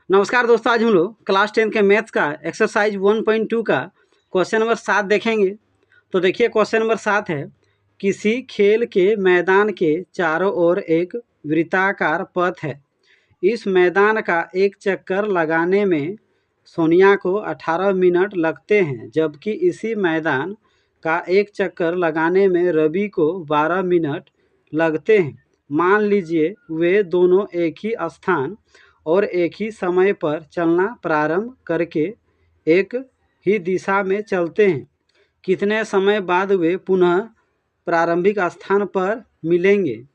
नमस्कार दोस्तों, आज हम लोग क्लास 10 के मैथ्स का एक्सरसाइज 1.2 का क्वेश्चन नंबर 7 देखेंगे। तो देखिए क्वेश्चन नंबर 7 है, किसी खेल के मैदान के चारों ओर एक वृत्ताकार पथ है। इस मैदान का एक चक्कर लगाने में सोनिया को 18 मिनट लगते हैं, जबकि इसी मैदान का एक चक्कर लगाने में रवि को 12 मिनट लगते हैं। मान लीजिए वे दोनों एक ही स्थान और एक ही समय पर चलना प्रारंभ करके एक ही दिशा में चलते हैं। कितने समय बाद वे पुनः प्रारंभिक स्थान पर मिलेंगे।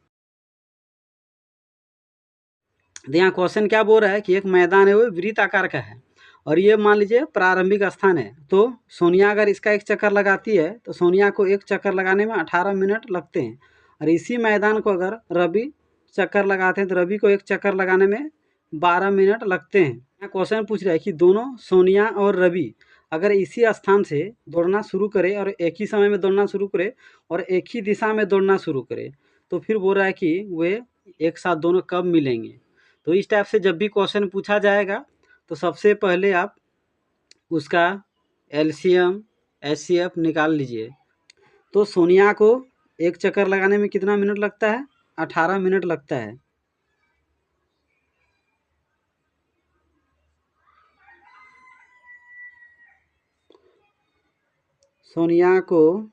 यहाँ क्वेश्चन क्या बोल रहा है कि एक मैदान है, वो वृत्त आकार का है और ये मान लीजिए प्रारंभिक स्थान है। तो सोनिया अगर इसका एक चक्कर लगाती है तो सोनिया को एक चक्कर लगाने में 18 मिनट लगते हैं, और इसी मैदान को अगर रवि चक्कर लगाते हैं तो रवि को एक चक्कर लगाने में 12 मिनट लगते हैं। यहाँ क्वेश्चन पूछ रहा है कि दोनों सोनिया और रवि अगर इसी स्थान से दौड़ना शुरू करे और एक ही समय में दौड़ना शुरू करे और एक ही दिशा में दौड़ना शुरू करे, तो फिर बोल रहा है कि वे एक साथ दोनों कब मिलेंगे। तो इस टाइप से जब भी क्वेश्चन पूछा जाएगा तो सबसे पहले आप उसका एलसीएम एचसीएफ निकाल लीजिए। तो सोनिया को एक चक्कर लगाने में कितना मिनट लगता है? 18 मिनट लगता है। सोनिया को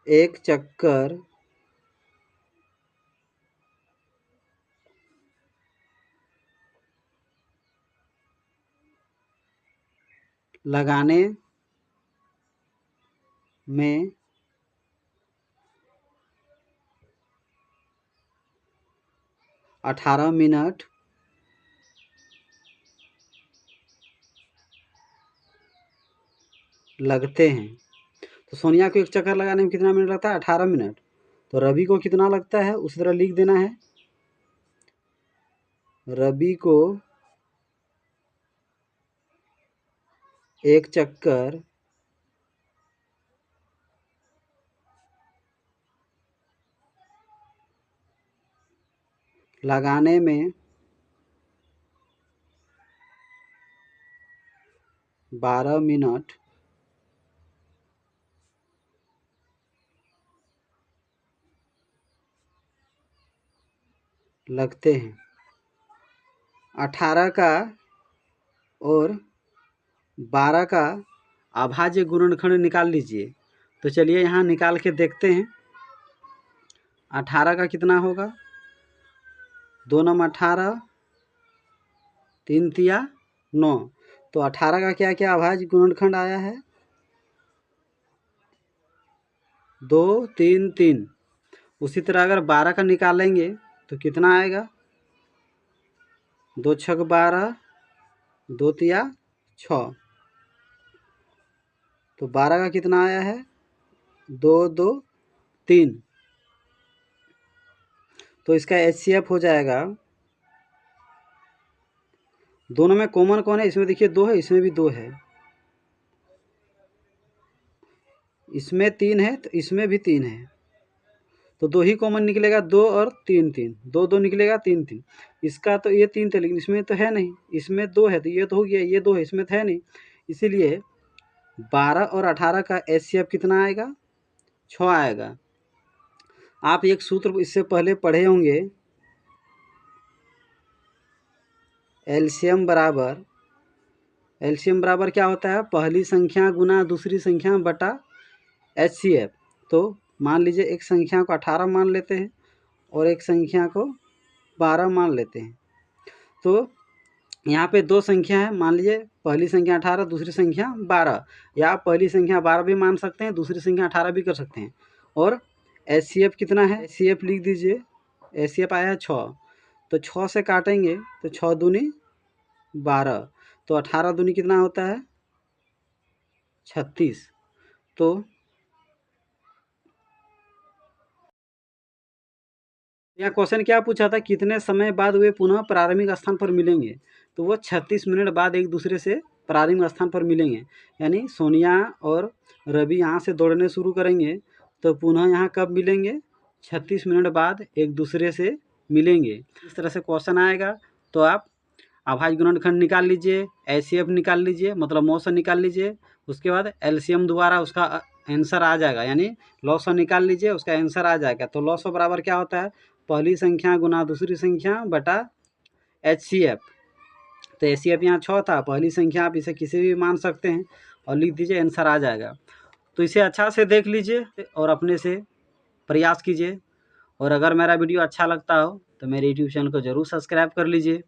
एक चक्कर लगाने में 18 मिनट लगते हैं। तो सोनिया को एक चक्कर लगाने में कितना मिनट लगता है? 18 मिनट। तो रवि को कितना लगता है उसी तरह लिख देना है। रवि को एक चक्कर लगाने में 12 मिनट लगते हैं। 18 का और 12 का अभाज्य गुणनखंड निकाल लीजिए। तो चलिए यहाँ निकाल के देखते हैं। 18 का कितना होगा? 2 नम 18, 3 तिया 9। तो 18 का क्या क्या अभाज्य गुणनखंड आया है? 2, 3, 3। उसी तरह अगर 12 का निकालेंगे तो कितना आएगा? 2 छक 12, 2 तिया 6। तो 12 का कितना आया है? 2, 2, 3। तो इसका एचसीएफ हो जाएगा। दोनों में कॉमन कौन है? इसमें देखिए 2 है, इसमें भी 2 है, इसमें 3 है तो इसमें भी 3 है। तो 2 ही कॉमन निकलेगा, 2 और 3 3, 2 2 निकलेगा, 3 3। इसका तो ये 3 थे लेकिन इसमें तो है नहीं, इसमें 2 है तो ये तो हो गया, ये 2 है इसमें तो है नहीं। इसीलिए 12 और 18 का एचसीएफ कितना आएगा? 6 आएगा। आप एक सूत्र इससे पहले पढ़े होंगे, एलसीएम बराबर क्या होता है? पहली संख्या गुना दूसरी संख्या बटा एचसीएफ। तो मान लीजिए एक संख्या को 18 मान लेते हैं और एक संख्या को 12 मान लेते हैं। तो यहाँ पे दो संख्या है, मान लीजिए पहली संख्या 18, दूसरी संख्या 12, या आप पहली संख्या 12 भी मान सकते हैं, दूसरी संख्या 18 भी कर सकते हैं। और एचसीएफ कितना है? एचसीएफ लिख दीजिए। एचसीएफ आया है 6। तो 6 से काटेंगे तो 6 दूनी 12, तो 18 दूनी कितना होता है? 36। तो यहाँ क्वेश्चन क्या पूछा था? कितने समय बाद वे पुनः प्रारंभिक स्थान पर मिलेंगे। तो वो 36 मिनट बाद एक दूसरे से प्रारंभिक स्थान पर मिलेंगे। यानी सोनिया और रवि यहाँ से दौड़ने शुरू करेंगे तो पुनः यहाँ कब मिलेंगे? 36 मिनट बाद एक दूसरे से मिलेंगे। इस तरह से क्वेश्चन आएगा तो आप अभाज्य गुणनखंड निकाल लीजिए, एचसीएफ निकाल लीजिए, मतलब मोशन निकाल लीजिए, उसके बाद एलसीएम द्वारा उसका आंसर आ जाएगा, यानी लॉस निकाल लीजिए, उसका आंसर आ जाएगा। तो लॉस बराबर क्या होता है, पहली संख्या गुना दूसरी संख्या बटा एचसीएफ। तो एचसीएफ यहाँ 6 था, पहली संख्या आप इसे किसी भी मान सकते हैं और लिख दीजिए, आंसर आ जाएगा। तो इसे अच्छा से देख लीजिए और अपने से प्रयास कीजिए। और अगर मेरा वीडियो अच्छा लगता हो तो मेरे यूट्यूब चैनल को ज़रूर सब्सक्राइब कर लीजिए।